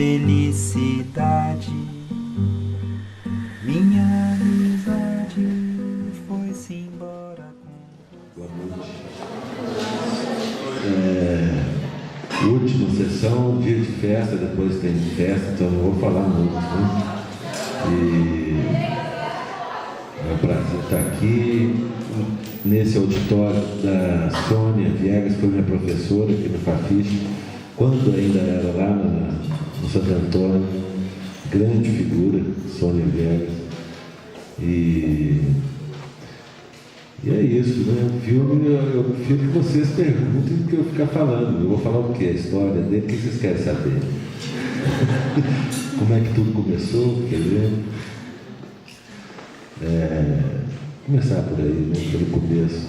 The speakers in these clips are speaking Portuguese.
felicidade. Minha amizade foi-se embora com... Boa noite. Última sessão, dia de festa, depois tem festa, então não vou falar muito, né? E é um prazer estar aqui nesse auditório da Sônia Viegas, que foi minha professora aqui no Fafiche, quando ainda era lá no Santo Antônio, grande figura, Sônia Viegas. E é isso, né? O filme, eu prefiro que vocês perguntem do que eu ficar falando. Eu vou falar o quê? A história dele, o que vocês querem saber? Como é que tudo começou, quer ver? Começar por aí, né? Pelo começo.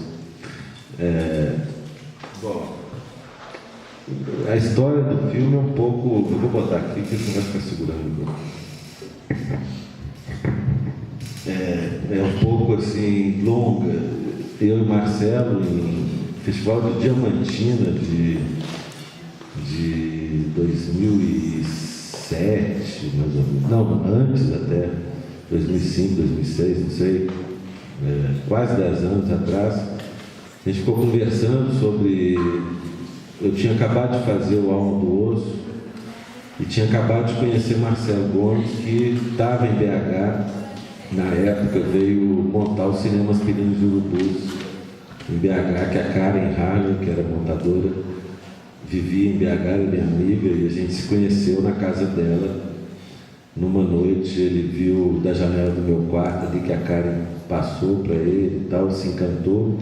Bom, a história do filme é um pouco... Eu vou botar aqui, que você vai ficar segurando. É um pouco assim, longa. Eu e Marcelo, em Festival de Diamantina de 2007, mais ou menos. Não, antes até, 2005, 2006, não sei, quase 10 anos atrás, a gente ficou conversando sobre... Eu tinha acabado de fazer o Alma do Osso e tinha acabado de conhecer Marcelo Gomes, que estava em BH. Na época veio montar os cinemas Pirinos de Urubus em BH, que a Karen Harley, que era montadora, vivia em BH, era minha amiga, e a gente se conheceu na casa dela. Numa noite ele viu da janela do meu quarto ali que a Karen passou para ele e tal, se encantou.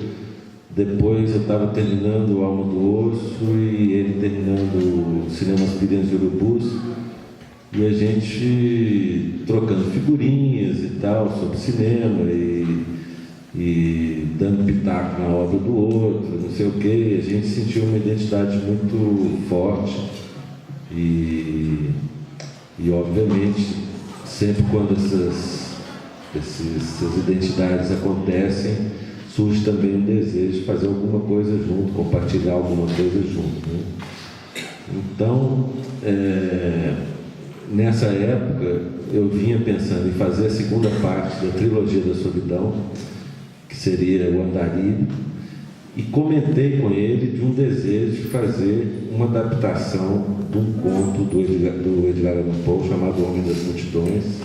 Depois eu estava terminando o Alma do Osso e ele terminando os cinemas Pirinos de Urubus. E a gente trocando figurinhas e tal sobre cinema e dando pitaco na obra do outro, não sei o quê. A gente sentiu uma identidade muito forte e obviamente, sempre quando essas identidades acontecem, surge também um desejo de fazer alguma coisa junto, compartilhar alguma coisa junto, né? Então, nessa época, eu vinha pensando em fazer a segunda parte da trilogia da Solidão, que seria o Andarilho, e comentei com ele de um desejo de fazer uma adaptação de um conto do Edgar Allan Poe chamado Homem das Multidões,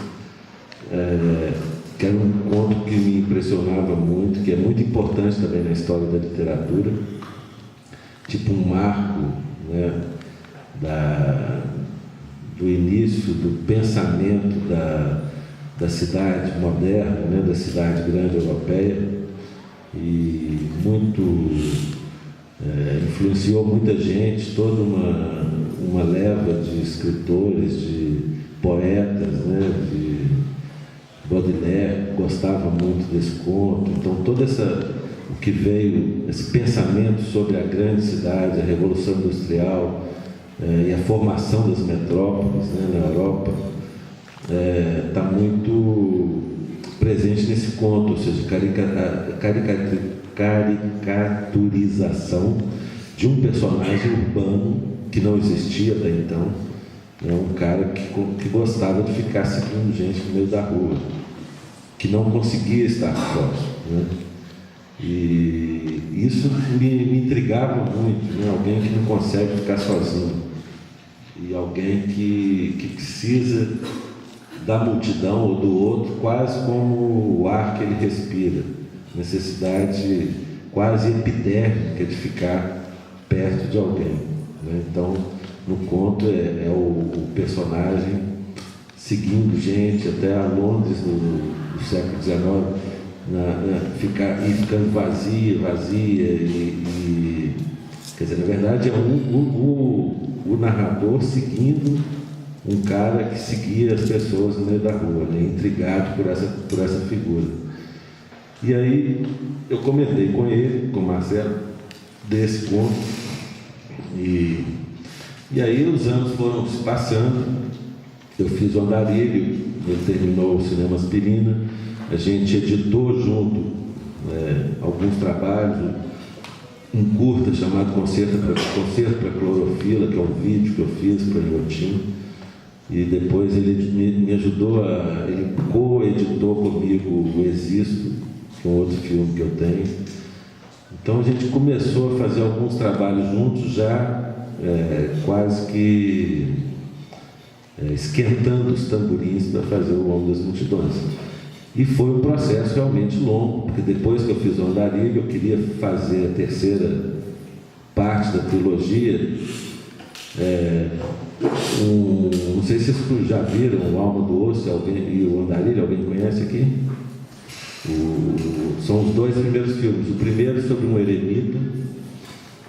que era um conto que me impressionava muito, que é muito importante também na história da literatura, tipo um marco, né, do início do pensamento da cidade moderna, né, da cidade grande europeia, e influenciou muita gente, toda uma leva de escritores, de poetas, né, de Baudelaire gostava muito desse conto. Então todo o que veio, esse pensamento sobre a grande cidade, a Revolução Industrial, e a formação das metrópoles, né, na Europa, está muito presente nesse conto, ou seja, caricaturização de um personagem urbano que não existia até então, né, um cara que gostava de ficar seguindo gente no meio da rua, que não conseguia estar próximo, né? E isso me intrigava muito, né? Alguém que não consegue ficar sozinho e alguém que precisa da multidão ou do outro quase como o ar que ele respira, necessidade quase epidérmica de ficar perto de alguém, né? Então, no conto é o personagem seguindo gente até a Londres do século XIX, ficando vazia, quer dizer, na verdade é o narrador seguindo um cara que seguia as pessoas no meio da rua, né, intrigado por essa figura. E aí eu comentei com ele, com o Marcelo, desse conto, e aí os anos foram se passando, eu fiz o Andarilho, ele terminou o Cinema Aspirina, a gente editou junto alguns trabalhos, um curta chamado Concerto para Clorofila, que é um vídeo que eu fiz para o Inhotim, E depois ele me ajudou ele co-editou comigo o Existo, que é um outro filme que eu tenho. Então a gente começou a fazer alguns trabalhos juntos já, quase que esquentando os tamborins para fazer o Homem das Multidões. E foi um processo realmente longo, porque depois que eu fiz o Andarilho, eu queria fazer a terceira parte da trilogia. Não sei se vocês já viram o Alma do Osso e o Andarilho, alguém conhece aqui? São os dois primeiros filmes. O primeiro sobre um eremita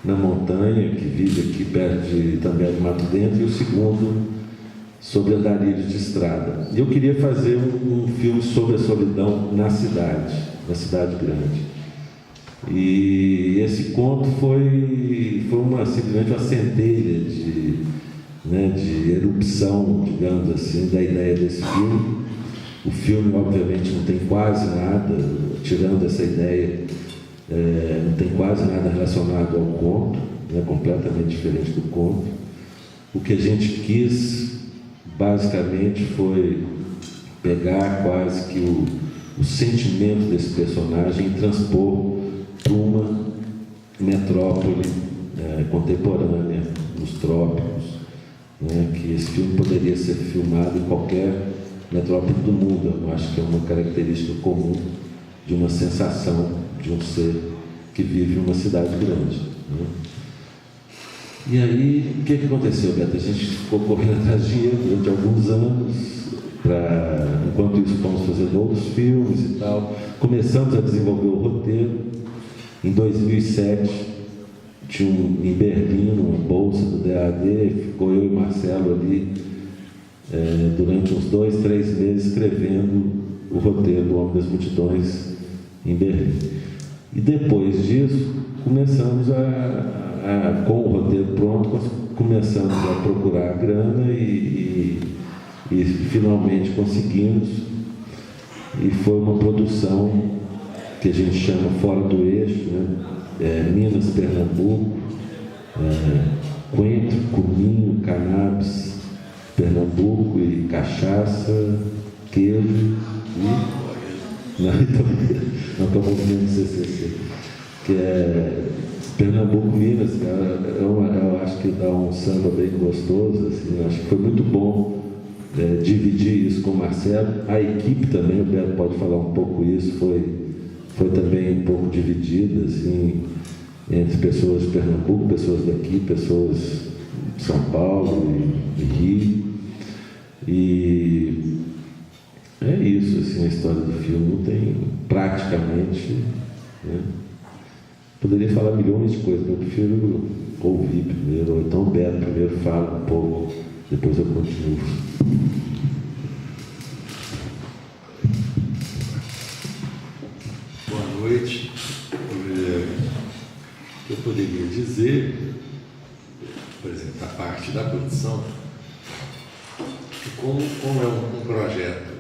na montanha, que vive aqui perto de Itambé do Mato Dentro, e o segundo sobre andarilhos de estrada. E eu queria fazer um filme sobre a solidão na cidade grande. E esse conto foi simplesmente uma centelha de erupção, digamos assim, da ideia desse filme. O filme, obviamente, não tem quase nada, tirando essa ideia, não tem quase nada relacionado ao conto, completamente diferente do conto. O que a gente quis, basicamente, foi pegar quase que o sentimento desse personagem e transpor para uma metrópole contemporânea, nos trópicos, que esse filme poderia ser filmado em qualquer metrópole do mundo. Eu acho que é uma característica comum de uma sensação de um ser que vive em uma cidade grande. E aí, o que aconteceu, Beto? A gente ficou correndo atrás de dinheiro durante alguns anos, enquanto isso fomos fazendo outros filmes e tal. Começamos a desenvolver o roteiro. Em 2007, tinha em Berlim uma bolsa do DAD, ficou eu e Marcelo ali durante uns 2, 3 meses escrevendo o roteiro do Homem das Multidões em Berlim. E depois disso, começamos com o roteiro pronto, começamos a procurar a grana e finalmente conseguimos. E foi uma produção que a gente chama Fora do Eixo, Minas, Pernambuco, coentro, cominho, cannabis, Pernambuco, e cachaça, queijo e... Não estamos ouvindo CCC, que é Pernambuco, Minas, eu acho que dá um samba bem gostoso, assim, acho que foi muito bom dividir isso com o Marcelo. A equipe também, o Beto pode falar um pouco isso, foi também um pouco dividida, assim, entre pessoas de Pernambuco, pessoas daqui, pessoas de São Paulo e Rio. E é isso, assim, a história do filme não tem praticamente... Poderia falar milhões de coisas, mas eu prefiro ouvir primeiro, ou então o Beto primeiro fala um pouco, depois eu continuo. Boa noite. Eu poderia dizer, por exemplo, a parte da produção, que como é um projeto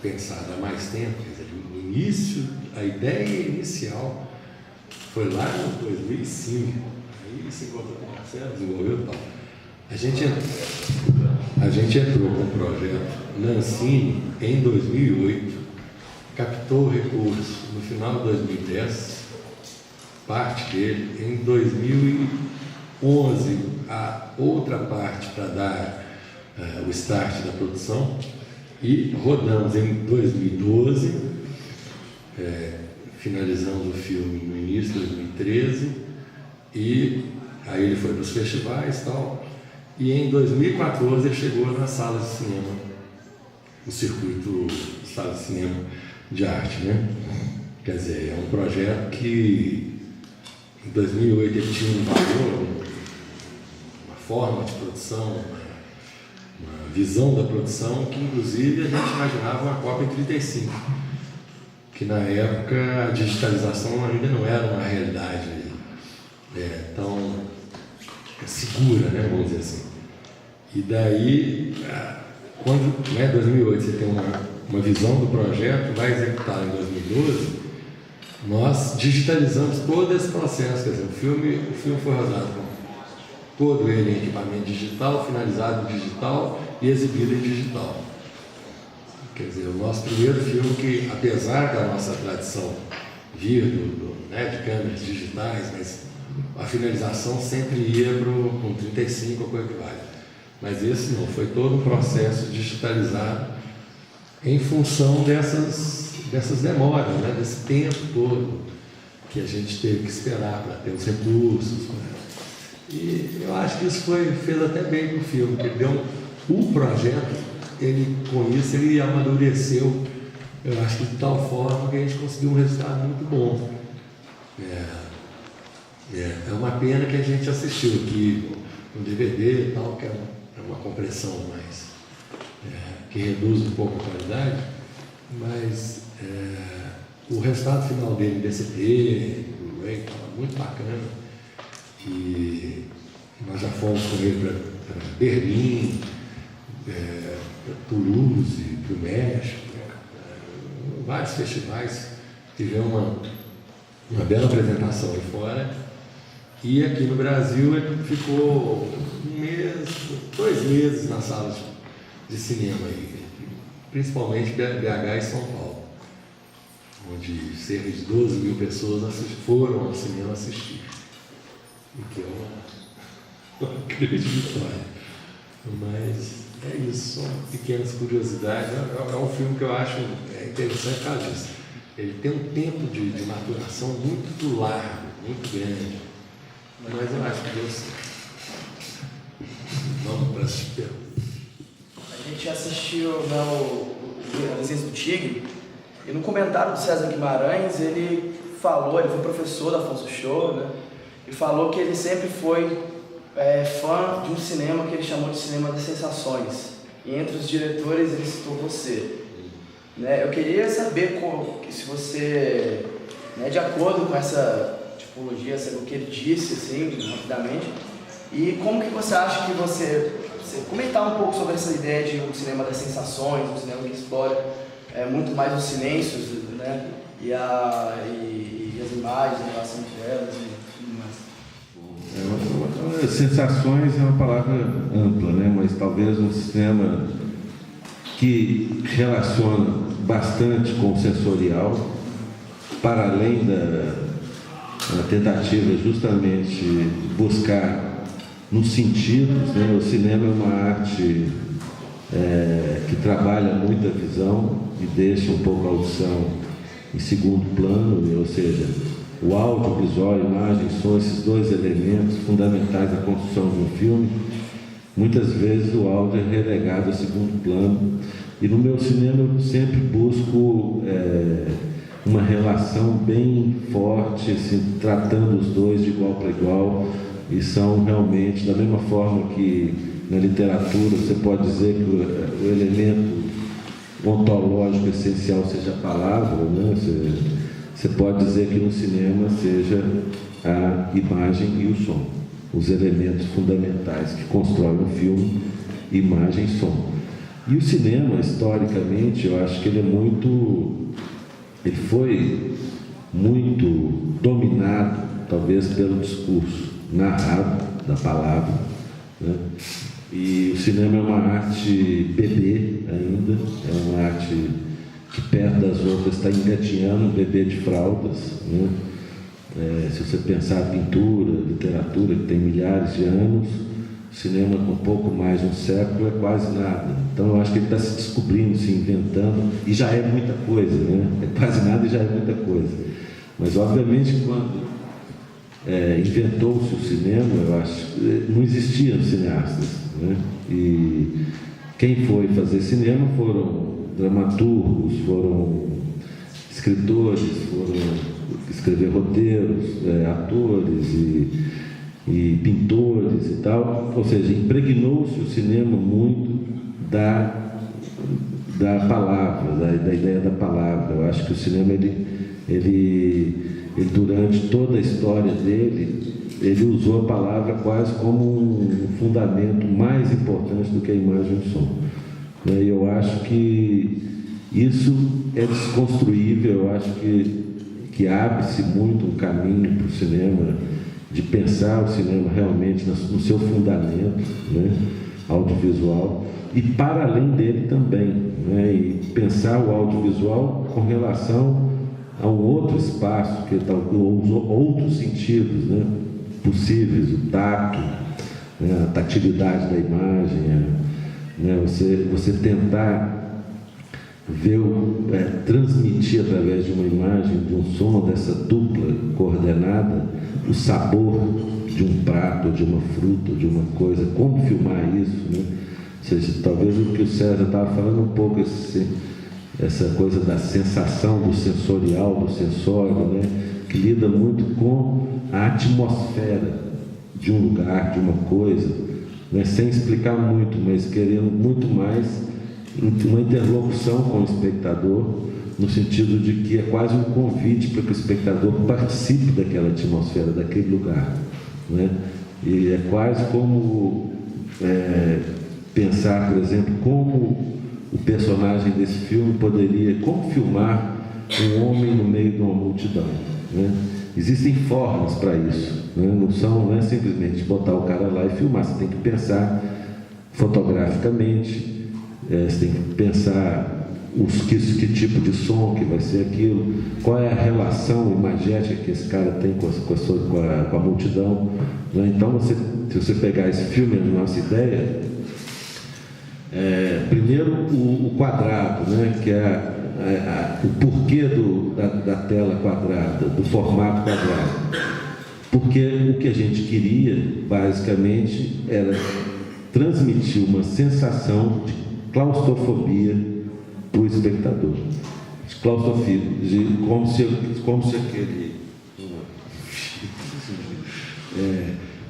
pensado há mais tempo, quer dizer, no início, a ideia inicial foi lá em 2005, aí se encontrou com o Marcelo, desenvolveu e tal. A gente entrou com o projeto Nancini em 2008, captou recursos no final de 2010, parte dele em 2011, a outra parte para dar o start da produção, e rodamos em 2012, finalizamos o filme no início de 2013, e aí ele foi para os festivais e tal, e em 2014 ele chegou nas salas de cinema, no circuito de salas de cinema de arte, né? Quer dizer, é um projeto que em 2008 ele tinha um valor, uma forma de produção, uma visão da produção que inclusive a gente imaginava uma cópia em 35, que na época a digitalização ainda não era uma realidade tão segura, né, vamos dizer assim. E daí, quando em 2008 você tem uma visão do projeto, vai executar em 2012, nós digitalizamos todo esse processo, quer dizer, o filme foi rodado com todo ele em equipamento digital, finalizado em digital, e exibido em digital. Quer dizer, o nosso primeiro filme que, apesar da nossa tradição vir de câmeras digitais, mas a finalização sempre ia com 35 ou coisa que vale. Mas esse não, foi todo um processo digitalizado em função dessas demoras, né? Desse tempo todo que a gente teve que esperar para ter os recursos. Né? E eu acho que isso fez até bem para o filme, porque deu um projeto, com isso ele amadureceu, eu acho que de tal forma que a gente conseguiu um resultado muito bom. É uma pena que a gente assistiu aqui no DVD e tal, que é uma compressão mais que reduz um pouco a qualidade, mas o resultado final dele, DCP, Blu-ray, estava muito bacana. E nós já fomos com ele para Berlim, Toulouse, para o México, vários festivais. Tivemos uma bela apresentação aí fora. E aqui no Brasil ele ficou 2 meses nas salas de cinema, aí, principalmente BH e São Paulo, onde cerca de 12 mil pessoas foram ao cinema assistir. O que é uma grande vitória. Mas é isso, são pequenas curiosidades. É um filme que eu acho interessante por causa disso. Ele tem um tempo de maturação muito largo, muito grande. Mas eu acho que deu certo. Vamos para as perguntas. A gente assistiu a Desenhos do Tigre, e no comentário do César Guimarães, ele foi professor da Afonso Show, né? E falou que ele sempre foi fã de um cinema que ele chamou de cinema das sensações. E entre os diretores ele citou você. Né? Eu queria saber se você, de acordo com essa tipologia, o que ele disse, assim, rapidamente, e como que você acha que você comentar um pouco sobre essa ideia de um cinema das sensações, um cinema que explora muito mais os silêncios, né? E as imagens, a relação entre elas e tudo mais. Sensações é uma palavra ampla, né? Mas talvez um cinema que relaciona bastante com o sensorial, para além da tentativa justamente buscar nos sentidos, né? O cinema é uma arte que trabalha muito a visão e deixa um pouco a audição em segundo plano, ou seja, o audiovisual, a imagem, são esses 2 elementos fundamentais da construção de um filme. Muitas vezes o áudio é relegado a segundo plano, e no meu cinema eu sempre busco uma relação bem forte, assim, tratando os 2 de igual para igual, e são realmente, da mesma forma que na literatura você pode dizer que o elemento ontológico essencial seja a palavra, né? Você pode dizer que no cinema seja a imagem e o som, os elementos fundamentais que constroem um filme, imagem e som. E o cinema, historicamente, eu acho que ele foi muito dominado, talvez, pelo discurso narrado da palavra, né? E o cinema é uma arte bebê ainda, é uma arte que perto das outras está engatinhando, um bebê de fraldas, né? Se você pensar a pintura, a literatura, que tem milhares de anos, o cinema com pouco mais de um século é quase nada. Então eu acho que ele está se descobrindo, se inventando, e já é muita coisa, né? É quase nada e já é muita coisa. Mas obviamente quando inventou-se o cinema, eu acho que não existiam cineastas, né? E quem foi fazer cinema foram dramaturgos, foram escritores, foram escrever roteiros, atores e pintores e tal. Ou seja, impregnou-se o cinema muito da palavra, da ideia da palavra. Eu acho que o cinema, ele durante toda a história dele, ele usou a palavra quase como um fundamento mais importante do que a imagem e o som. E eu acho que isso é desconstruível. Eu acho que abre-se muito um caminho para o cinema, de pensar o cinema realmente no seu fundamento, né? audiovisual, e para além dele também, né? E pensar o audiovisual com relação a um outro espaço, que outros sentidos, né, possíveis, o tato, né, a tatilidade da imagem, né, você tentar ver, transmitir através de uma imagem, de um som, dessa dupla coordenada, o sabor de um prato, de uma fruta, de uma coisa, como filmar isso, né? Ou seja, talvez o que o César estava falando um pouco, essa coisa da sensação, do sensorial, do sensório, né? Que lida muito com a atmosfera de um lugar, de uma coisa, né? Sem explicar muito, mas querendo muito mais uma interlocução com o espectador, no sentido de que é quase um convite para que o espectador participe daquela atmosfera, daquele lugar, né? E é quase como pensar, por exemplo, como o personagem desse filme poderia, como filmar um homem no meio de uma multidão, né? Existem formas para isso, né? Não é simplesmente botar o cara lá e filmar, você tem que pensar fotograficamente, você tem que pensar que tipo de som que vai ser aquilo, qual é a relação imagética que esse cara tem com a multidão, né? Então, se você pegar esse filme, a nossa ideia, primeiro o quadrado, né? Que é o porquê da tela quadrada, do formato quadrado. Porque o que a gente queria, basicamente, era transmitir uma sensação de claustrofobia para o espectador. Claustrofobia,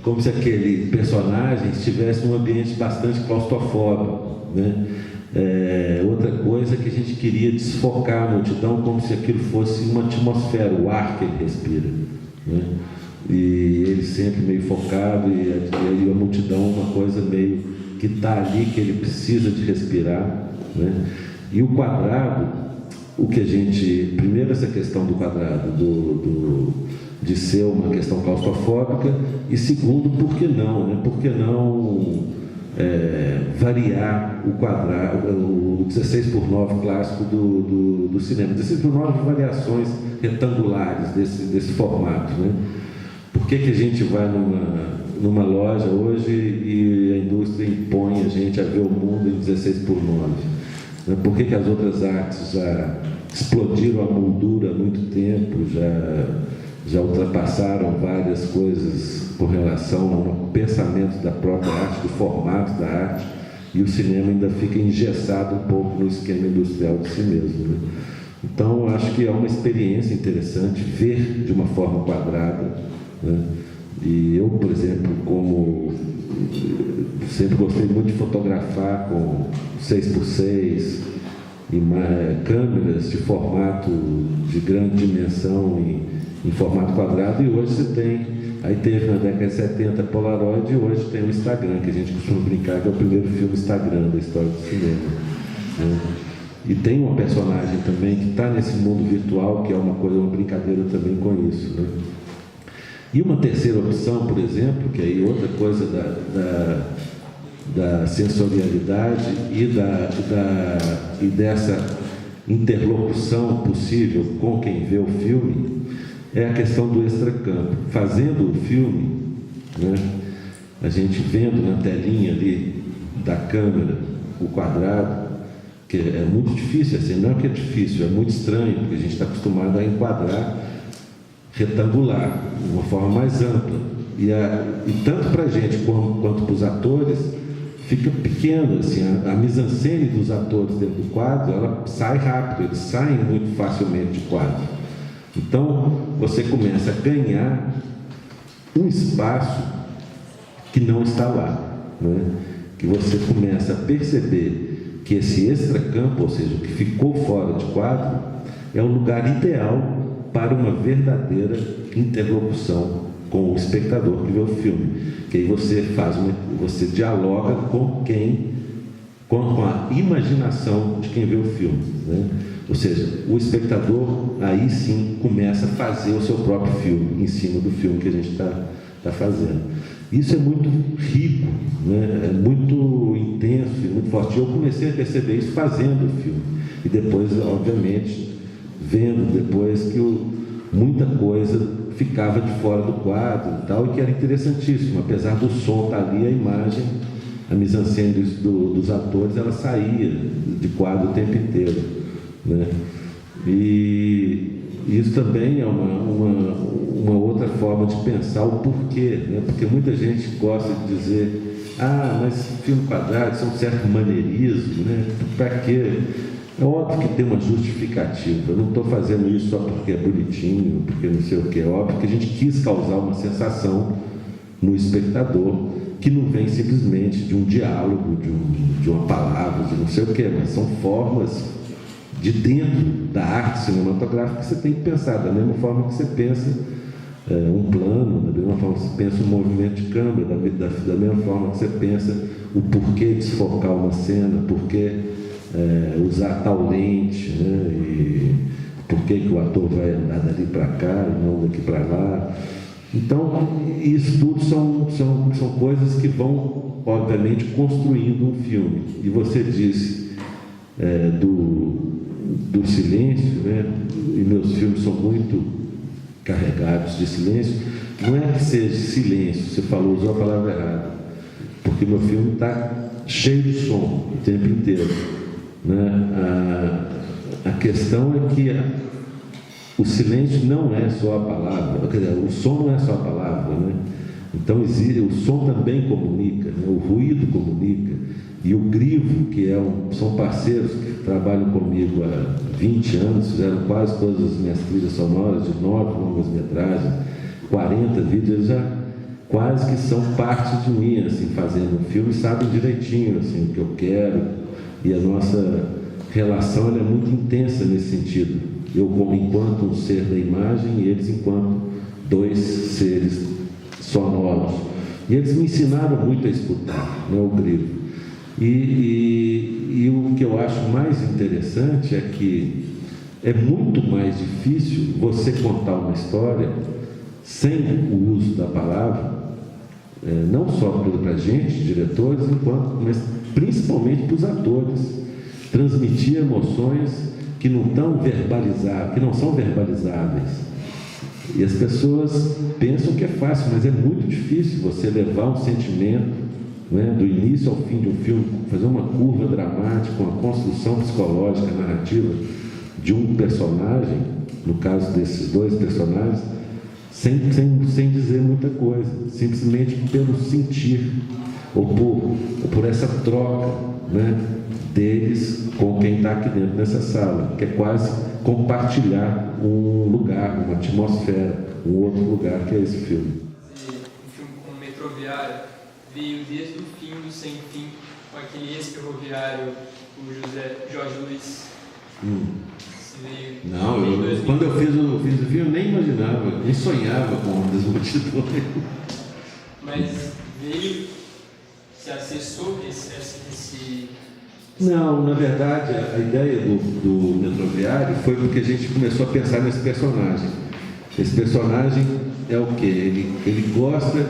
como se aquele personagem estivesse num ambiente bastante claustrofóbico, né? Outra coisa que a gente queria desfocar a multidão, como se aquilo fosse uma atmosfera, o ar que ele respira, né? E ele sempre meio focado, e a multidão uma coisa meio que está ali, que ele precisa de respirar, né? E o quadrado, o que a gente... Primeiro, essa questão do quadrado, de ser uma questão claustrofóbica, e segundo, por que não, né? Por que não variar o quadrado, o 16:9 clássico do cinema? 16:9 variações retangulares desse formato, né? Por que a gente vai numa loja hoje e a indústria impõe a gente a ver o mundo em 16:9? Por que as outras artes já explodiram a moldura há muito tempo, já ultrapassaram várias coisas com relação ao pensamento da própria arte, do formato da arte, e o cinema ainda fica engessado um pouco no esquema industrial de si mesmo, né? Então, acho que é uma experiência interessante ver de uma forma quadrada, né? E eu, por exemplo, como sempre gostei muito de fotografar com 6x6 e câmeras de formato de grande dimensão em formato quadrado, e hoje você tem, aí teve na década de 70 Polaroid, e hoje tem o Instagram, que a gente costuma brincar que é o primeiro filme Instagram da história do cinema, né? E tem uma personagem também que está nesse mundo virtual, que é uma brincadeira também com isso, né? E uma terceira opção, por exemplo, que aí outra coisa da sensorialidade e dessa interlocução possível com quem vê o filme, é a questão do extracampo. Fazendo o filme, né, a gente vendo na telinha ali da câmera o quadrado, que é muito difícil, assim, não é que é difícil, é muito estranho, porque a gente está acostumado a enquadrar retangular, de uma forma mais ampla. E tanto para a gente quanto para os atores, fica pequeno, assim, a mise-en-scène dos atores dentro do quadro, ela sai rápido, eles saem muito facilmente de quadro. Então, você começa a ganhar um espaço que não está lá, né? Que você começa a perceber que esse extracampo, ou seja, o que ficou fora de quadro, é o lugar ideal para uma verdadeira interlocução com o espectador que vê o filme. Que aí você dialoga com a imaginação de quem vê o filme, né? Ou seja, o espectador aí sim começa a fazer o seu próprio filme em cima do filme que a gente está fazendo. Isso é muito rico, né? É muito intenso e muito forte. Eu comecei a perceber isso fazendo o filme. E depois, obviamente, vendo depois que muita coisa ficava de fora do quadro e tal, e que era interessantíssimo. Apesar do som estar ali, a imagem, a mise-en-scène dos atores, ela saía de quadro o tempo inteiro, né? E isso também é uma outra forma de pensar o porquê, né? Porque muita gente gosta de dizer, mas filme quadrado, isso é um certo maneirismo, né? Para quê? É óbvio que tem uma justificativa. Eu não estou fazendo isso só porque é bonitinho, porque não sei o que. É óbvio que a gente quis causar uma sensação no espectador que não vem simplesmente de um diálogo, de uma palavra, de não sei o que, mas são formas de dentro da arte cinematográfica que você tem que pensar, da mesma forma que você pensa um plano, da mesma forma que você pensa um movimento de câmera, da mesma forma que você pensa o porquê desfocar uma cena, porquê usar tal lente, né? E porquê que o ator vai andar dali para cá e não daqui para lá. Então, isso tudo são coisas que vão, obviamente, construindo um filme. E você disse do silêncio, né? E meus filmes são muito carregados de silêncio. Não é que seja silêncio, você usou a palavra errada, porque meu filme está cheio de som o tempo inteiro, né? A questão é que o silêncio não é só a palavra, quer dizer, o som não é só a palavra, né? Então o som também comunica, né? O ruído comunica, e o Grivo, que são parceiros que trabalham comigo há 20 anos, fizeram quase todas as minhas trilhas sonoras, de 9 longas-metragens, 40 vídeos, eles já quase que são parte de mim, assim, fazendo um filme, sabem direitinho, assim, o que eu quero, e a nossa relação ela é muito intensa nesse sentido. Eu como enquanto um ser da imagem e eles enquanto dois seres sonoros. E eles me ensinaram muito a escutar, né, o Grivo. E o que eu acho mais interessante é que é muito mais difícil você contar uma história sem o uso da palavra, não só para a gente, diretores, mas principalmente para os atores. Transmitir emoções que não estão verbalizadas, que não são verbalizáveis. E as pessoas pensam que é fácil, mas é muito difícil você levar um sentimento, né, do início ao fim de um filme, fazer uma curva dramática, uma construção psicológica, narrativa de um personagem, no caso desses dois personagens, sem dizer muita coisa, simplesmente pelo sentir, ou por essa troca, né, deles com quem está aqui dentro dessa sala, que é quase compartilhar um lugar, uma atmosfera, um outro lugar que é esse filme. Um filme como Metroviário veio desde o fim do Sem Fim, com aquele ex-ferroviário, o Jorge Luiz. Não, quando eu fiz o filme, eu nem imaginava, nem sonhava com Ondas Multidões. Mas se acessou esse... Não, na verdade, a ideia do Metroviário foi porque a gente começou a pensar nesse personagem. Esse personagem é o quê? Ele gosta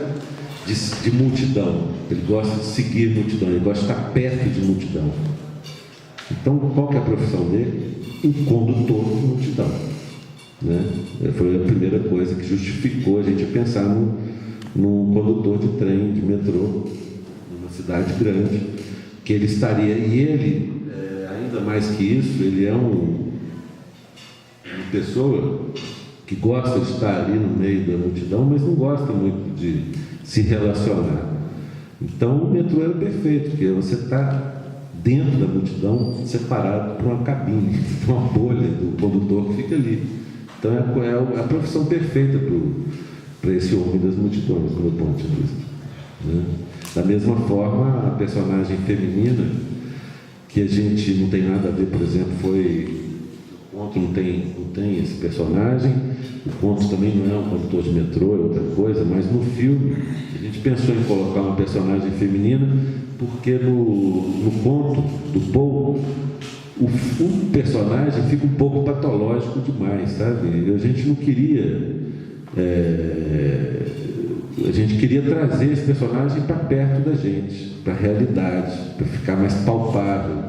de multidão, ele gosta de seguir multidão, ele gosta de estar perto de multidão. Então, qual que é a profissão dele? Um condutor de multidão, né? Foi a primeira coisa que justificou a gente pensar num condutor de trem, de metrô, numa cidade grande, que ele estaria, e ele, ainda mais que isso, ele é uma pessoa que gosta de estar ali no meio da multidão, mas não gosta muito de se relacionar. Então o metrô era perfeito, porque você está dentro da multidão, separado por uma cabine, uma bolha do condutor que fica ali. Então é a profissão perfeita para esse homem das multidões, do meu ponto de vista, né? Da mesma forma, a personagem feminina, que a gente não tem nada a ver, por exemplo, o Conto não tem esse personagem, o Conto também não é um condutor de metrô, é outra coisa, mas no filme a gente pensou em colocar uma personagem feminina, porque no Conto do Paul, o personagem fica um pouco patológico demais, sabe? A gente não queria a gente queria trazer esse personagem para perto da gente, para a realidade, para ficar mais palpável,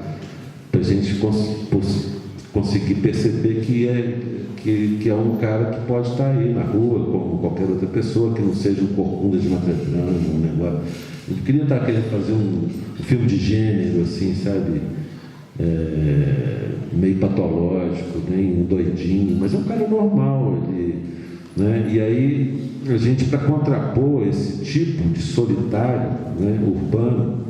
para a gente conseguir perceber que é um cara que pode estar aí na rua, como qualquer outra pessoa, que não seja um corcunda de uma trama, um negócio. Eu queria estar querendo fazer um filme de gênero, assim, sabe? Meio patológico, nem um doidinho, mas é um cara normal, né? E aí a gente, para contrapor esse tipo de solitário, né, urbano,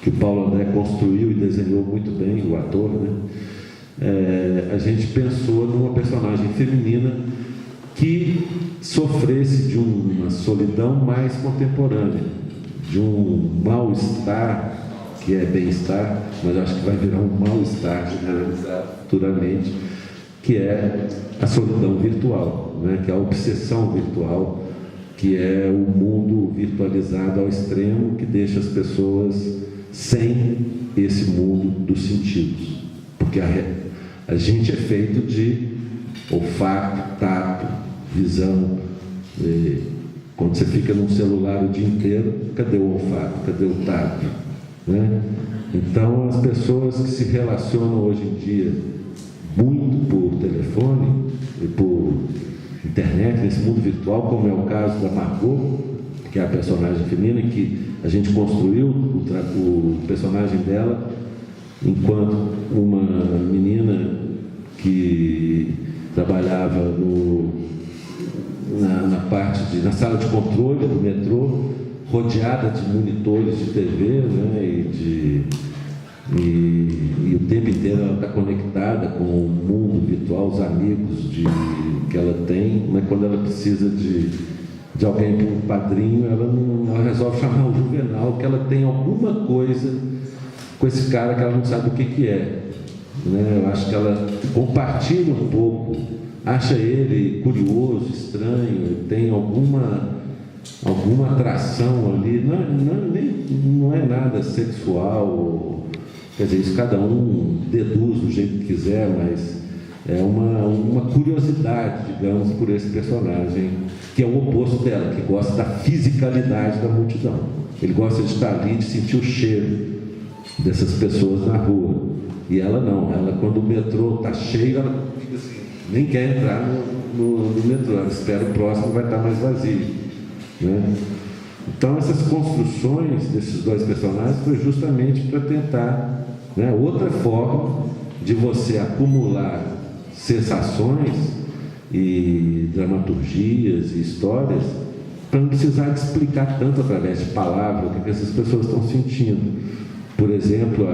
que o Paulo André construiu e desenhou muito bem, o ator, né? A gente pensou numa personagem feminina que sofresse de uma solidão mais contemporânea, de um mal-estar, que é bem-estar, mas acho que vai virar um mal-estar generalizado futuramente, que é a solidão virtual, né? Que é a obsessão virtual, que é o mundo virtualizado ao extremo, que deixa as pessoas sem esse mundo dos sentidos. Porque a gente é feito de olfato, tato, visão. Quando você fica num celular o dia inteiro, cadê o olfato? Cadê o tato? Né? Então, as pessoas que se relacionam hoje em dia muito por telefone e por internet, nesse mundo virtual, como é o caso da Margot, que é a personagem feminina, que a gente construiu o personagem dela enquanto uma menina que trabalhava na sala de controle do metrô, rodeada de monitores de TV, né, e o tempo inteiro ela está conectada com o mundo virtual, os amigos que ela tem, mas quando ela precisa de alguém para um padrinho, ela resolve chamar o Juvenal, que ela tem alguma coisa com esse cara que ela não sabe o que é. Né? Eu acho que ela compartilha um pouco, acha ele curioso, estranho, tem alguma atração ali, não é nada sexual, quer dizer, isso cada um deduz do jeito que quiser, mas é uma curiosidade, digamos, por esse personagem, que é o oposto dela, que gosta da fisicalidade da multidão. Ele gosta de estar ali, de sentir o cheiro dessas pessoas na rua. E ela não, ela quando o metrô está cheio, ela fica assim, nem quer entrar no metrô, ela espera o próximo, vai estar mais vazio. Né? Então, essas construções desses dois personagens foi justamente para tentar, né, outra forma de você acumular sensações e dramaturgias e histórias para não precisar de explicar tanto através de palavras o que essas pessoas estão sentindo. Por exemplo,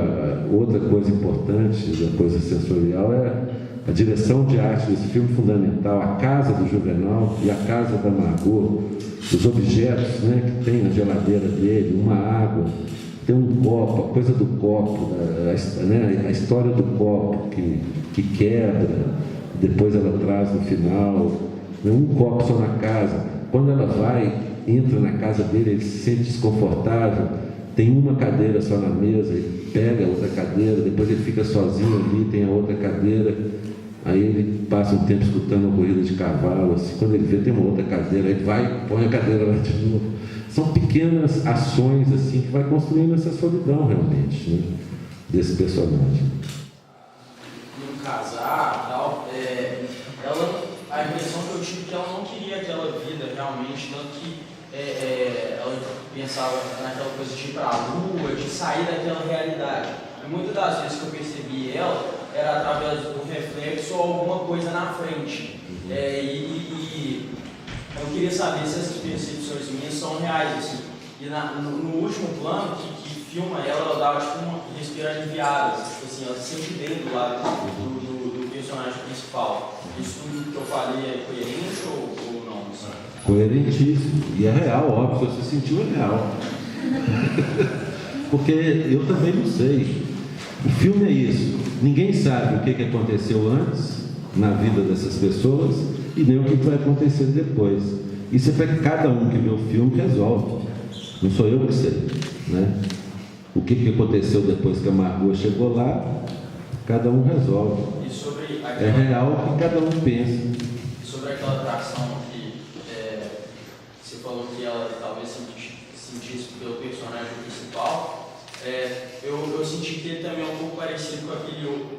outra coisa importante da coisa sensorial é a direção de arte desse filme fundamental, a casa do Juvenal e a casa da Margot, os objetos, né, que tem na geladeira dele, uma água, tem um copo, a coisa do copo, a história do copo que quebra, depois ela traz no final, um copo só na casa. Quando ela entra na casa dele, ele se sente desconfortável, tem uma cadeira só na mesa, ele pega a outra cadeira, depois ele fica sozinho ali, tem a outra cadeira, aí ele passa um tempo escutando uma corrida de cavalo, assim, quando ele vê tem uma outra cadeira, aí põe a cadeira lá de novo. São pequenas ações assim que vai construindo essa solidão realmente, né, desse personagem. No casar e tal, a impressão que eu tive é que ela não queria aquela vida realmente, tanto que ela pensava naquela coisa de ir para a rua, de sair daquela realidade. E muitas das vezes que eu percebi ela era através do reflexo ou alguma coisa na frente. E eu queria saber se essas percepções minhas são reais. Assim. E no último plano que filma ela dava tipo uma respiração aliviada, tipo assim, ela se sente bem do lado do personagem principal. Isso tudo que eu falei é coerente ou não? Coerentíssimo. E é real, óbvio, se você sentiu é real. Porque eu também não sei. O filme é isso. Ninguém sabe o que aconteceu antes na vida dessas pessoas e nem o que vai acontecer depois. Isso é para cada um que vê o filme resolve. Não sou eu que sei, né? O que aconteceu depois que a Margot chegou lá, cada um resolve. E sobre é real o que cada um pensa. Sobre aquela atração que você falou que ela senti que ele também é um pouco parecido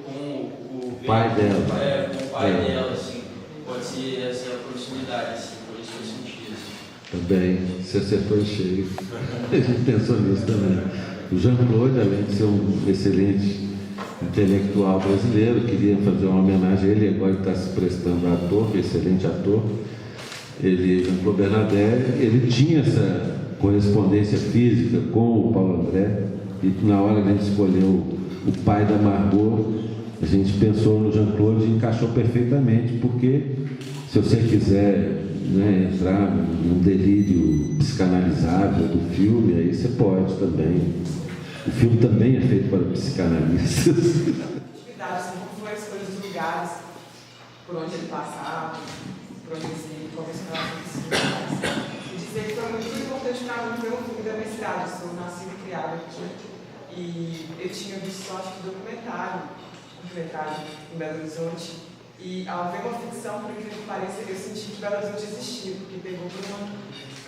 com o pai dela. Com o pai dela, assim. Pode ser essa proximidade, assim, por isso eu senti assim. Também, você acertou em cheio. A gente pensou nisso também. O Jean-Claude, além de ser um excelente intelectual brasileiro, queria fazer uma homenagem a ele, agora está se prestando a ator, excelente ator. Ele, Jean-Claude Bernadette, ele tinha essa correspondência física com o Paulo André, e na hora que a gente escolheu o pai da Margot, a gente pensou no Jean-Claude e encaixou perfeitamente, porque se você quiser, né, entrar num delírio psicanalizável do filme, aí você pode também. O filme também é feito para psicanalistas. Assim, como foi a escolha dos lugares, por onde ele passava, por onde ele começou a relação. E dizer que foi muito importante para mim ver um filme da minha cidade. Eu sou nascida e criada aqui. E eu tinha visto só, acho que, documentário em Belo Horizonte. E ao ver uma ficção, por incrível que pareça, eu senti que Belo Horizonte existia, porque pegou por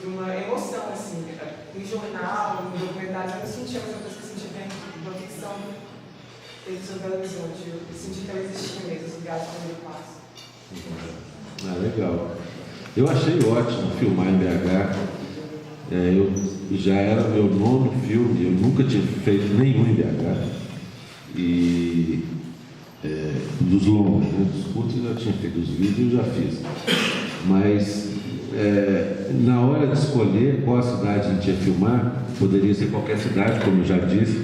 uma emoção, assim. Em jornal, em documentário, eu não sentia a mesma coisa que eu senti bem uma ficção feita sobre Belo Horizonte. Eu senti que ela existia mesmo, os lugares onde eu passo. Ah, legal. Eu achei ótimo filmar em BH. Eu já era meu 9º filme, eu nunca tinha feito nenhum em BH. E dos longos, né? Dos curtos eu já tinha feito, os vídeos eu já fiz. Mas na hora de escolher qual cidade a gente ia filmar, poderia ser qualquer cidade, como eu já disse,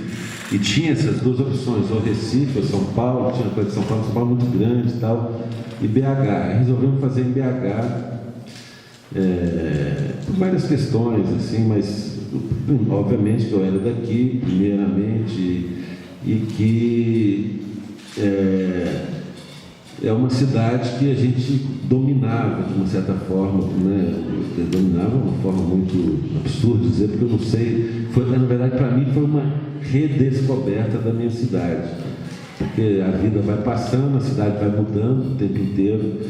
e tinha essas duas opções, ou Recife ou São Paulo, tinha coisa de São Paulo muito grande e tal, e BH. Aí resolvemos fazer em BH, por várias questões, assim, mas obviamente que eu era daqui, primeiramente, e que é uma cidade que a gente dominava de uma certa forma, né? Dominava de uma forma muito absurda dizer, porque eu não sei, na verdade para mim foi uma redescoberta da minha cidade, porque a vida vai passando, a cidade vai mudando o tempo inteiro,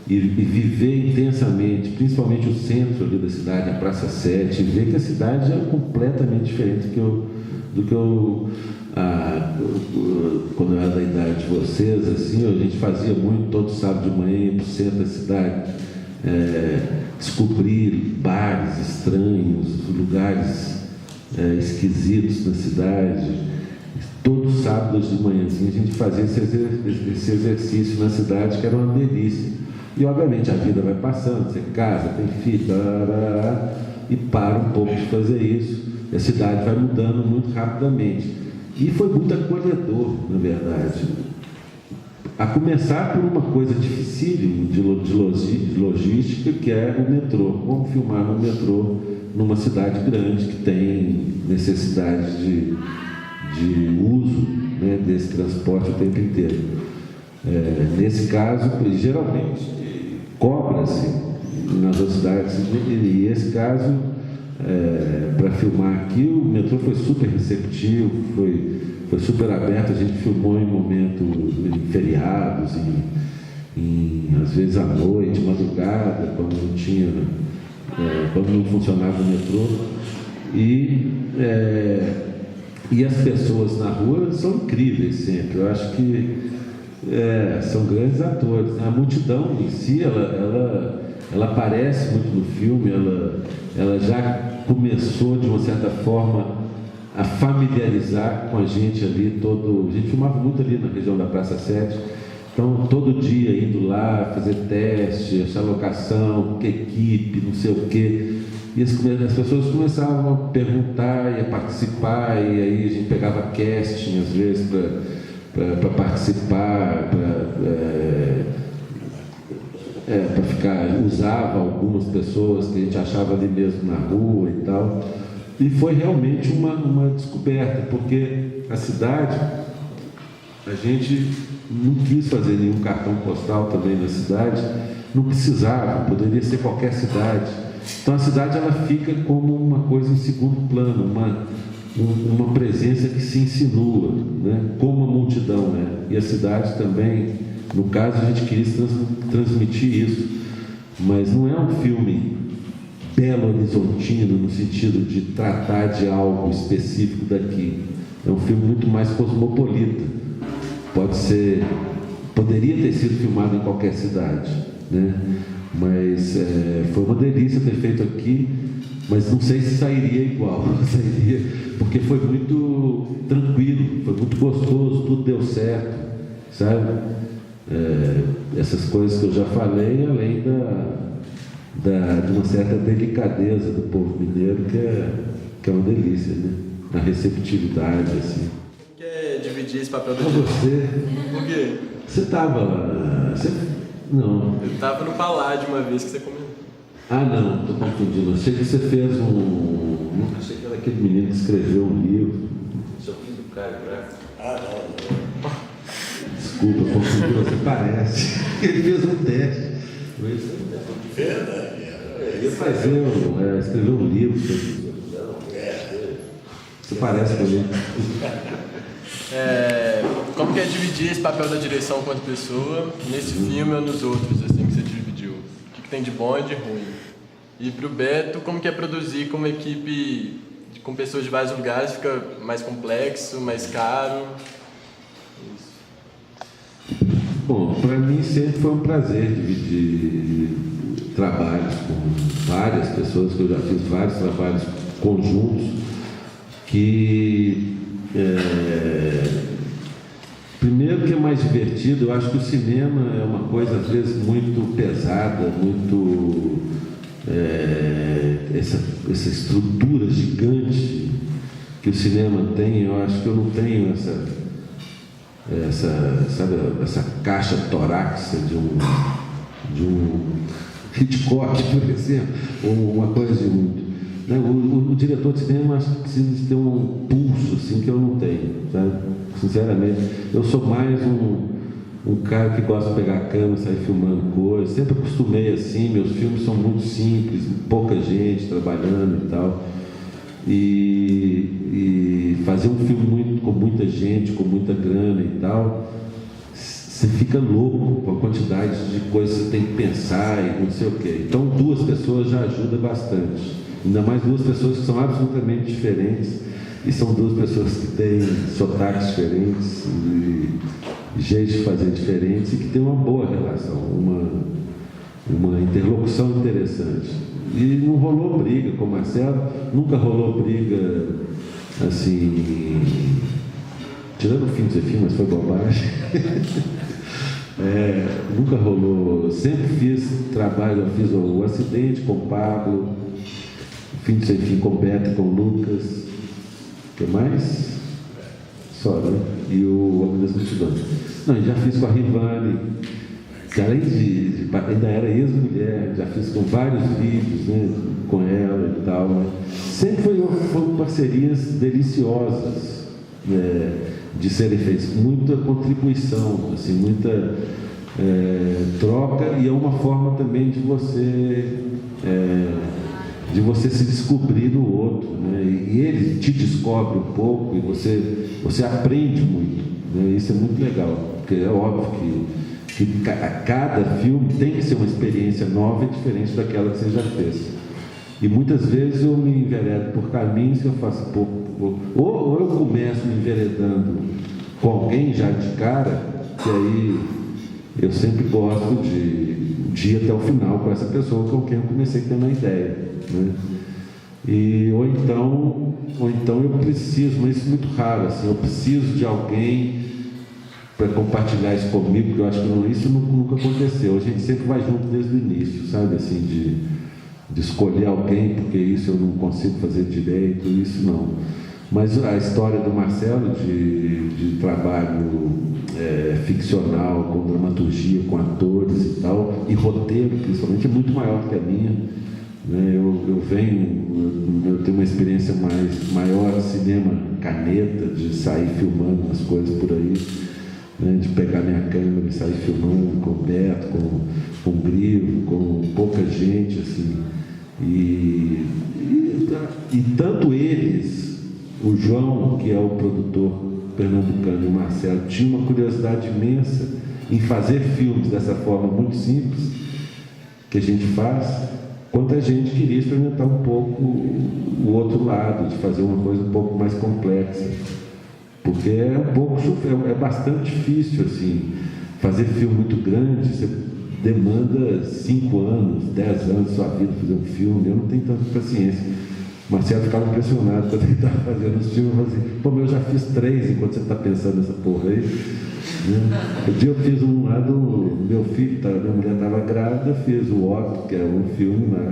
e viver intensamente, principalmente o centro ali da cidade, a Praça 7, e ver que a cidade é completamente diferente do que eu quando eu era da idade de vocês, assim, a gente fazia muito todo sábado de manhã para o centro da cidade, descobrir bares estranhos, lugares esquisitos na cidade. Todo sábado de manhãzinha a gente fazia esse exercício na cidade, que era uma delícia. E obviamente a vida vai passando, você casa, tem filho, e para um pouco de fazer isso, e a cidade vai mudando muito rapidamente. E foi muito acolhedor, na verdade. A começar por uma coisa dificílima de logística, que é o metrô. Como filmar no metrô numa cidade grande que tem necessidade de uso, né, desse transporte o tempo inteiro. Nesse caso, geralmente cobra-se nas outras cidades, e esse caso, para filmar aqui, o metrô foi super receptivo, foi super aberto. A gente filmou em feriados, às vezes à noite, madrugada, quando não funcionava o metrô. E as pessoas na rua são incríveis sempre. Eu acho que são grandes atores. A multidão em si, ela aparece muito no filme, ela já começou de uma certa forma a familiarizar com a gente ali a gente filmava muito ali na região da Praça 7, então todo dia indo lá fazer teste, achar locação, que equipe, não sei o quê, e as pessoas começavam a perguntar e a participar, e aí a gente pegava casting às vezes para participar, para ficar, usava algumas pessoas que a gente achava ali mesmo na rua e tal, e foi realmente uma descoberta, porque a cidade, a gente não quis fazer nenhum cartão postal também na cidade, não precisava, poderia ser qualquer cidade. Então a cidade ela fica como uma coisa em segundo plano, uma presença que se insinua, né? Como a multidão, né? E a cidade também, no caso, a gente quis transmitir isso, mas não é um filme belo horizontino no sentido de tratar de algo específico daqui. é um filme muito mais cosmopolita. Poderia ter sido filmado em qualquer cidade, né? Mas foi uma delícia ter feito aqui, mas não sei se sairia igual, porque foi muito tranquilo, foi muito gostoso, tudo deu certo, sabe? Essas coisas que eu já falei, além de uma certa delicadeza do povo mineiro, que é uma delícia, né? A receptividade, assim. Quer dividir esse papel da Com você, Por quê? você estava lá, não. Eu tava no Paládio uma vez que você comentou. Ah, não, estou confundindo. Achei que você fez achei que era aquele menino que escreveu um livro. Seu filho do Caio Braga. Ah, não. Desculpa, confundi, você parece. Ele fez um teste. Verdade. Ele ia escrever um livro. Você parece comigo. Como que é dividir esse papel da direção quanto pessoa nesse filme ou nos outros, assim, que você dividiu? O que tem de bom e de ruim? E pro Beto, como que é produzir com uma equipe com pessoas de vários lugares? Fica mais complexo, mais caro? Bom, para mim sempre foi um prazer dividir trabalhos com várias pessoas, que eu já fiz vários trabalhos conjuntos, que primeiro que é mais divertido. Eu acho que o cinema é uma coisa às vezes muito pesada, muito essa estrutura gigante que o cinema tem. Eu acho que eu não tenho essa caixa torácica de um Hitchcock, por exemplo, ou uma coisa de muito. Né? O diretor de cinema, acho que precisa ter um pulso assim, que eu não tenho, sabe? Sinceramente, eu sou mais um cara que gosta de pegar a câmera e sair filmando coisas. Sempre acostumei assim, meus filmes são muito simples, pouca gente trabalhando e tal. E fazer um filme com muita gente, com muita grana e tal, você fica louco com a quantidade de coisas que você tem que pensar e não sei o quê. Então, 2 pessoas já ajuda bastante. Ainda mais 2 pessoas que são absolutamente diferentes, e são 2 pessoas que têm sotaques diferentes e jeitos de fazer diferentes e que têm uma boa relação, uma interlocução interessante. E não rolou briga com o Marcelo, nunca rolou briga assim, tirando o fim do fim, mas foi bobagem. Nunca rolou, sempre fiz trabalho, eu fiz o Acidente com o Pablo, o Fim do Fim com o Beto e com o Lucas, o que mais? Só, né? E o Homem das Multidões. Não, já fiz com a Rivane, que além de ainda era ex-mulher, já fiz com vários vídeos, né, com ela e tal, né? Sempre foram parcerias deliciosas, né, de serem feitas, muita contribuição, assim, muita troca, e é uma forma também de você se descobrir no outro, né? E ele te descobre um pouco e você aprende muito, né? Isso é muito legal, porque é óbvio que cada filme tem que ser uma experiência nova e diferente daquela que você já fez. E muitas vezes eu me enveredo por caminhos que eu faço ou eu começo me enveredando com alguém já de cara, que aí eu sempre gosto de ir até o final com essa pessoa com quem eu comecei tendo a ideia, né? Ou então eu preciso, mas isso é muito raro, assim, eu preciso de alguém para compartilhar isso comigo, porque eu acho que isso nunca aconteceu. A gente sempre vai junto desde o início, sabe, assim, de escolher alguém, porque isso eu não consigo fazer direito, isso não. Mas a história do Marcelo de trabalho ficcional, com dramaturgia, com atores e tal, e roteiro, principalmente, é muito maior que a minha, né? Eu tenho uma experiência maior de cinema caneta, de sair filmando umas coisas por aí, né? De pegar minha câmera e sair filmando com o Beto, com o Grilo, com pouca gente, assim. E tanto eles, o João, que é o produtor pernambucano, e o Marcelo, tinha uma curiosidade imensa em fazer filmes dessa forma muito simples que a gente faz, quanto a gente queria experimentar um pouco o outro lado, de fazer uma coisa um pouco mais complexa. Porque é um pouco, é bastante difícil, assim, fazer filme muito grande, você demanda 5 anos, 10 anos da sua vida fazer um filme, eu não tenho tanta paciência. O Marcelo ficava impressionado quando ele estava fazendo os filmes, eu falei assim, pô, mas eu já fiz 3 enquanto você está pensando nessa porra aí. Né? Um dia eu fiz um lá do meu filho, minha mulher estava grávida, fiz o Otto, que é um filme lá,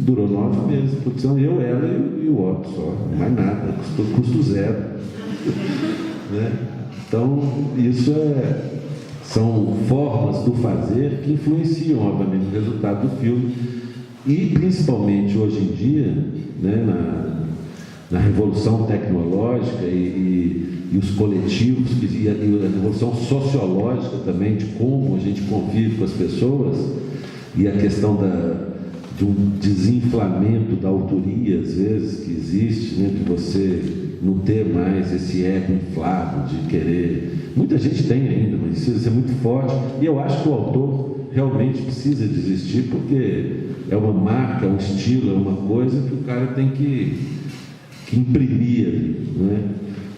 durou 9 meses de produção, eu, ela e o Otto só, mais nada, custo zero. Né? Então, isso são formas do fazer que influenciam, obviamente, o resultado do filme. E, principalmente, hoje em dia, né, na revolução tecnológica e os coletivos, e a revolução sociológica também, de como a gente convive com as pessoas, e a questão de um desinflamento da autoria, às vezes, que existe, né, de você não ter mais esse ego inflado de querer. Muita gente tem ainda, mas precisa ser muito forte. E eu acho que o autor realmente precisa de existir, porque é uma marca, é um estilo, é uma coisa que o cara tem que imprimir ali, né?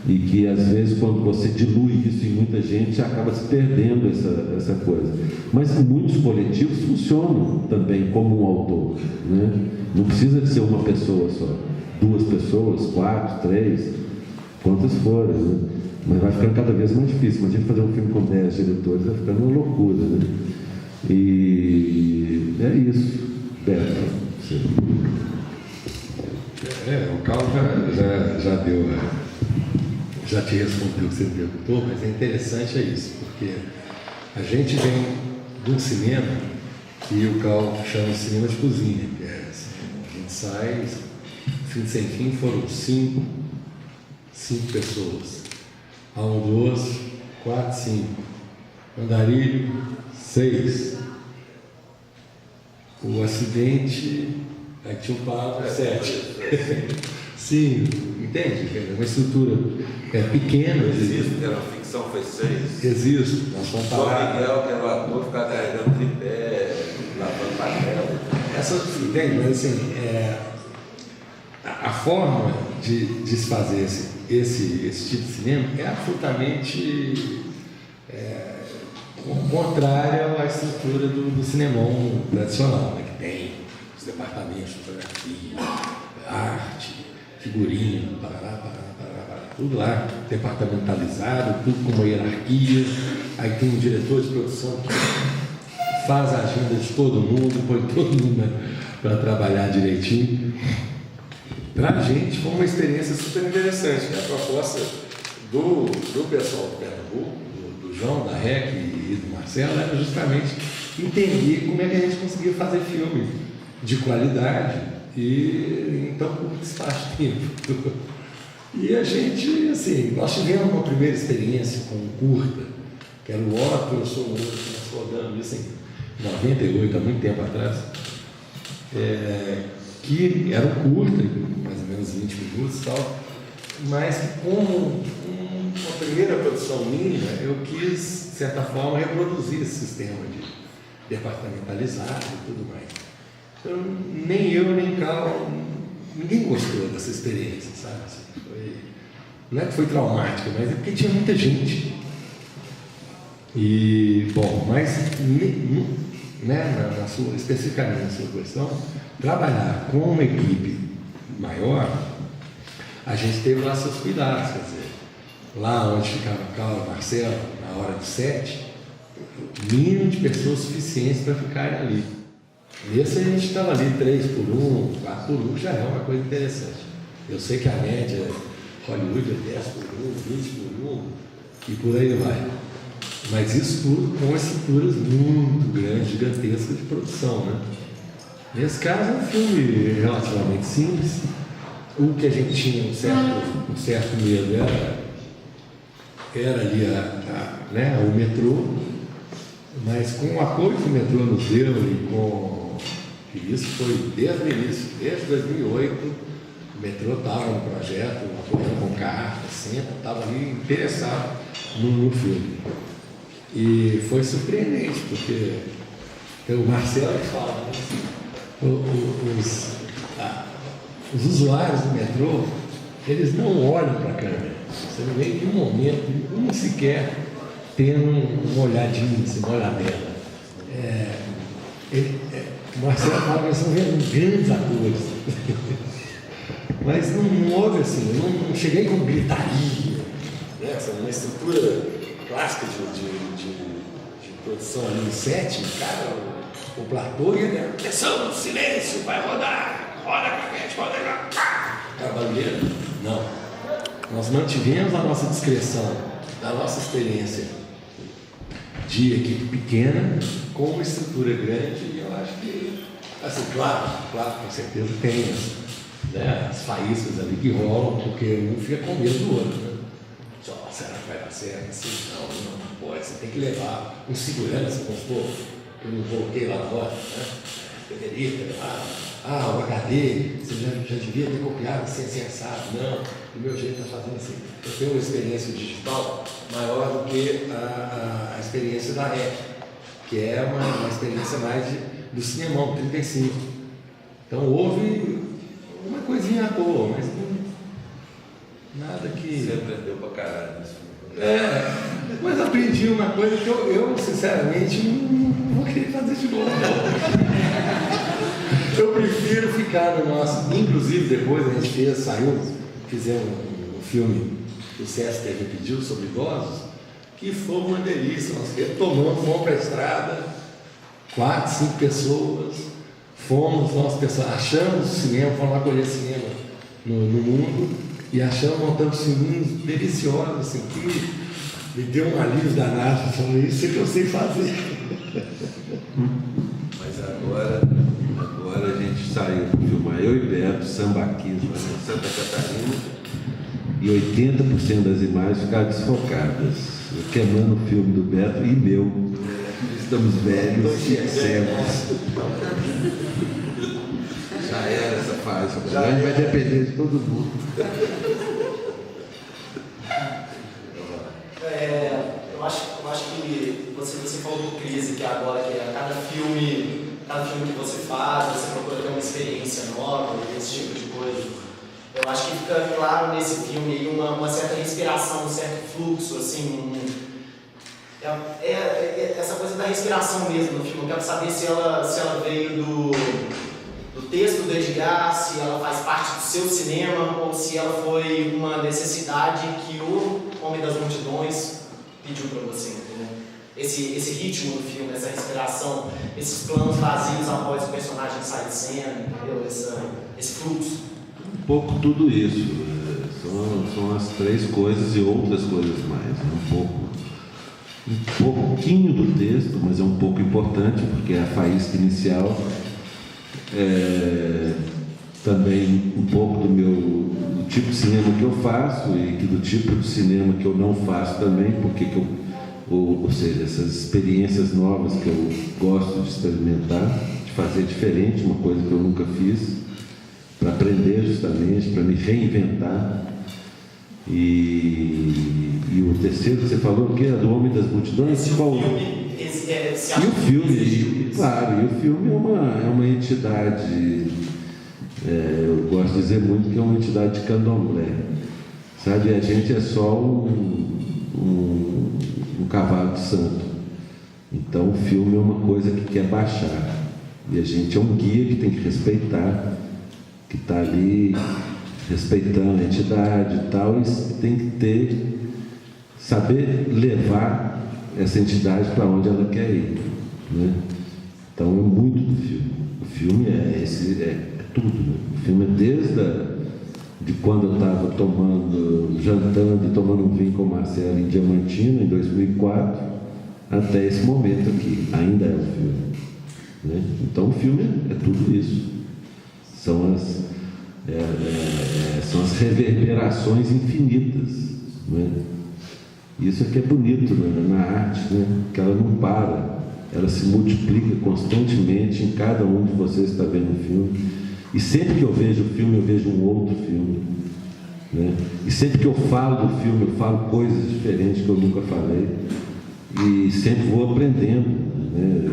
E que às vezes quando você dilui isso em muita gente, acaba se perdendo essa coisa. Mas muitos coletivos funcionam também como um autor, né? Não precisa de ser uma pessoa só, 2 pessoas, 4, 3, quantas forem, né? Mas vai ficando cada vez mais difícil. Imagina fazer um filme com 10 diretores, vai ficando uma loucura, né? E é isso. Beto. O Carlos já deu, já te respondeu o que você perguntou, mas é interessante isso, porque a gente vem de um cinema que o Carlos chama de cinema de cozinha, que é assim, a gente sai, fim sem fim foram 5 pessoas, a um 2, 4, 5, Andarilho, 6. O acidente, aí tinha um padre, 7. Sim, entende? É uma estrutura pequena. Existe, que era uma ficção, foi 6. Existe. Nós vamos Só falar. Miguel, que era o ator, ficava carregando tripé, lavando panela. Entende? Mas assim, a forma de se fazer esse tipo de cinema é absolutamente contrária à estrutura do cinemão tradicional, né? Que tem os departamentos de fotografia, arte, figurino, parará, tudo lá departamentalizado, tudo com uma hierarquia. Aí tem um diretor de produção que faz a agenda de todo mundo, põe todo mundo para trabalhar direitinho. Para a gente foi uma experiência super interessante, né? A proposta do pessoal do Pernambuco, do João, da REC e do Marcelo, era justamente entender como é que a gente conseguia fazer filme de qualidade e em tão curto espaço de tempo. E a gente, assim, nós tivemos uma primeira experiência com um curta, que era o Otto, eu sou o outro, nós rodamos isso em 98, há muito tempo atrás, que era um curta, mais ou menos 20 minutos e tal, mas que como uma primeira produção minha, eu quis, de certa forma, reproduzir esse sistema de departamentalizado e tudo mais. Então, nem eu, nem Carl, ninguém gostou dessa experiência, sabe? Assim, não é que foi traumática, mas é porque tinha muita gente. E, bom, mas né, especificamente na sua questão, trabalhar com uma equipe maior, a gente teve lá seus cuidados, quer dizer, lá onde ficava Carl e Marcelo, na hora do set, mínimo de pessoas suficientes para ficarem ali. Nesse a gente estava ali 3 por 1, 4 por 1, já é uma coisa interessante. Eu sei que a média Hollywood é 10 por 1, 20 por 1 e por aí vai. Mas isso tudo com estruturas muito grandes, gigantescas de produção, né? Nesse caso é um filme relativamente simples. O que a gente tinha um certo medo era ali né, o metrô, mas com o apoio que o metrô nos deu e isso foi desde o início, desde 2008, o metrô estava no projeto, apoiando com carta, sempre estava ali interessado no filme. E foi surpreendente, porque o Marcelo fala, os usuários do metrô, eles não olham para a câmera. Você não vê nenhum momento, nem sequer tendo uma olhadinha, assim, uma olhadela. O Marcelo fala que eles são grandes atores. Mas não houve assim, eu não cheguei com gritaria, né? Uma estrutura clássica de produção ali no set, cara, o platô e ele, atenção, silêncio, vai rodar, roda carpete, roda trabalheiro. Não. Nós mantivemos a nossa discrição, da nossa experiência de equipe pequena com uma estrutura grande, e eu acho que, assim, claro, com certeza tem as faíscas ali que rolam, porque um fica com medo do outro, né? Será que vai dar certo? Assim, não pode, você tem que levar um segurança, vamos supor, eu não coloquei lá fora, né? Deveria ter levado, o HD, você já devia ter copiado sem ser assado, não, do meu jeito está fazendo assim. Eu tenho uma experiência digital maior do que a experiência da REC, que é uma experiência mais do cinemão, 35. Então houve uma coisinha à toa, mas nada que... Você aprendeu pra caralho nesse filme. Mas aprendi uma coisa que eu sinceramente, não vou querer fazer de novo. Eu prefiro ficar no nosso... Inclusive, depois a gente fizemos um filme que o Sesc me pediu sobre idosos, que foi uma delícia. Nós fomos para a estrada, 4, 5 pessoas, achamos o cinema, fomos lá colher cinema no mundo, e montamos filminhos deliciosos, assim, que me deu um alívio danado. Falei, isso é que eu sei fazer. Mas agora a gente saiu para filmar, eu e Beto, Sambaquismo, em Santa Catarina, e 80% das imagens ficaram desfocadas, queimando o filme do Beto e meu. Estamos velhos e cegos. Já era essa fase, vai depender de todo mundo. Eu acho que você falou do Crise, que agora que cada filme que você faz, você procura ter uma experiência nova, esse tipo de coisa. Eu acho que fica claro nesse filme aí uma certa respiração, um certo fluxo, assim, essa coisa da respiração mesmo no filme. Eu quero saber se ela veio do texto do Edgar, se ela faz parte do seu cinema ou se ela foi uma necessidade que o Homem das Multidões pediu para você, entendeu? Esse ritmo do filme, essa respiração, esses planos vazios após o personagem sair de cena, entendeu? Esse fluxo. Um pouco tudo isso. São as 3 coisas e outras coisas mais. Um pouquinho do texto, mas é um pouco importante, porque é a faísca inicial. Também um pouco do tipo de cinema que eu faço e do tipo de cinema que eu não faço também, porque ou seja, essas experiências novas que eu gosto de experimentar, de fazer diferente, uma coisa que eu nunca fiz, para aprender justamente, para me reinventar. E o terceiro que você falou, que é do Homem das Multidões? E o filme, claro, e o filme é uma entidade, eu gosto de dizer muito que é uma entidade de candomblé, sabe? A gente é só um cavalo de santo. Então o filme é uma coisa que quer baixar, e a gente é um guia que tem que respeitar, que está ali respeitando a entidade e tal, e tem que saber levar essa entidade para onde ela quer ir, né? Então é muito do filme. O filme é tudo, né? O filme é de quando eu estava jantando e tomando um vinho com o Marcelo em Diamantina, em 2004, até esse momento aqui. Ainda é o filme, né? Então o filme é tudo isso. São as reverberações infinitas, né? Isso é que é bonito, né, na arte, né? Que ela não para, ela se multiplica constantemente em cada um de vocês que está vendo o filme. E sempre que eu vejo o filme, eu vejo um outro filme, né? E sempre que eu falo do filme, eu falo coisas diferentes que eu nunca falei. E sempre vou aprendendo, né?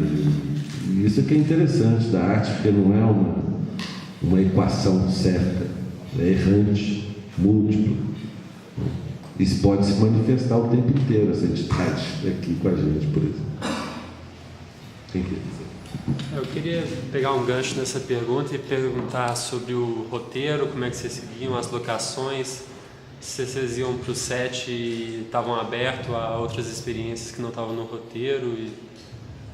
E isso é que é interessante da arte, porque não é uma equação certa, é errante, múltiplo. Isso pode se manifestar o tempo inteiro, essa entidade aqui com a gente, por exemplo. Quem quer dizer? Eu queria pegar um gancho nessa pergunta e perguntar sobre o roteiro, como é que vocês seguiam, as locações, se vocês iam para o set e estavam abertos a outras experiências que não estavam no roteiro, e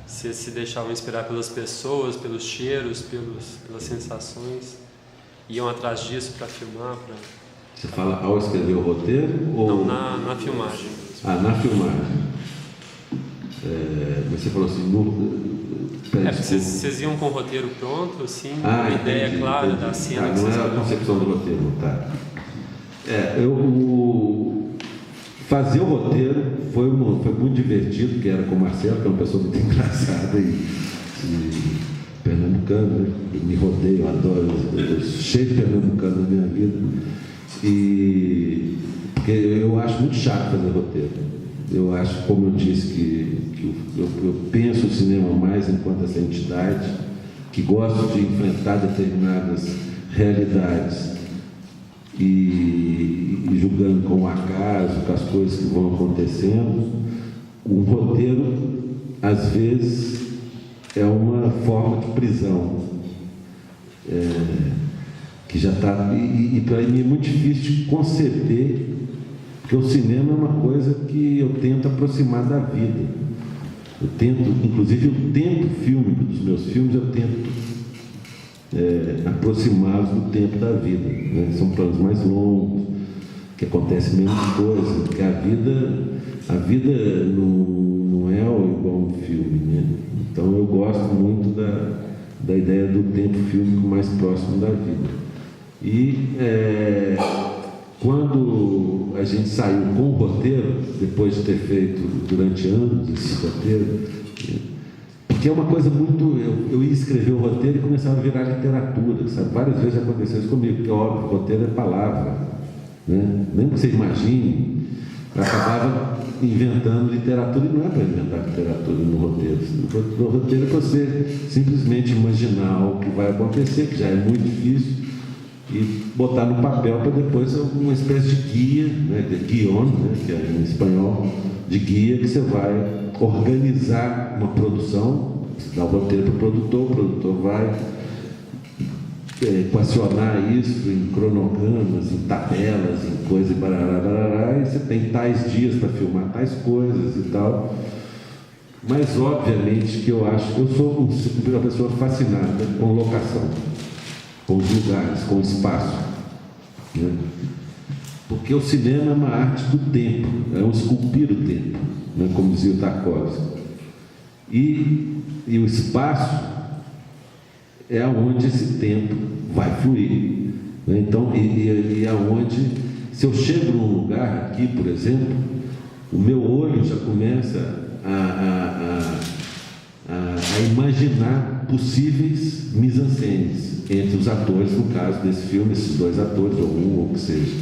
se vocês se deixavam inspirar pelas pessoas, pelos cheiros, pelas sensações, iam atrás disso para filmar? Você fala ao escrever o roteiro? Ou... Não, na filmagem. Ah, na filmagem. Você falou assim, vocês iam com o roteiro pronto, assim, uma ideia clara da cena que não vocês é a concepção do roteiro, tá? Fazer o roteiro foi muito divertido, porque era com o Marcelo, que é uma pessoa muito engraçada e pernambucano, né? Eu me rodeio, eu adoro, eu cheio de pernambucano na minha vida. Porque eu acho muito chato fazer roteiro. Eu acho, como eu disse, que eu penso o cinema mais enquanto essa entidade que gosta de enfrentar determinadas realidades e julgando com o acaso, com as coisas que vão acontecendo. Um roteiro, às vezes, é uma forma de prisão. Que já está... E para mim é muito difícil de conceber, porque o cinema é uma coisa que eu tento aproximar da vida. Eu tento, inclusive o tempo fílmico dos meus filmes, eu tento aproximá-los do tempo da vida, né? São planos mais longos, que acontece menos coisa, porque a vida não é igual um filme, né? Então eu gosto muito da ideia do tempo fílmico mais próximo da vida. E quando a gente saiu com o roteiro, depois de ter feito durante anos esse roteiro, porque é uma coisa muito... Eu ia escrever o roteiro e começava a virar literatura, sabe? Várias vezes aconteceu isso comigo, porque, óbvio, o roteiro é palavra, né? Nem que você imagine, eu acabava inventando literatura, e não é para inventar literatura no roteiro. O roteiro é para você simplesmente imaginar o que vai acontecer, que já é muito difícil, e botar no papel para depois uma espécie de guia, né, de guion, né, que é em espanhol, de guia, que você vai organizar uma produção, você dá o roteiro para o produtor vai equacionar isso em cronogramas, em tabelas, em coisas, e barará, e você tem tais dias para filmar tais coisas e tal. Mas, obviamente, que eu sou uma pessoa fascinada com locação, com os lugares, com o espaço, né? Porque o cinema é uma arte do tempo, é um esculpir o tempo, né? Como dizia o Tarkovsky. E o espaço é onde esse tempo vai fluir, né? Então, e aonde, se eu chego num lugar aqui, por exemplo, o meu olho já começa a imaginar possíveis mise-en-scènes entre os atores, no caso desse filme, esses dois atores, ou um, ou o que seja,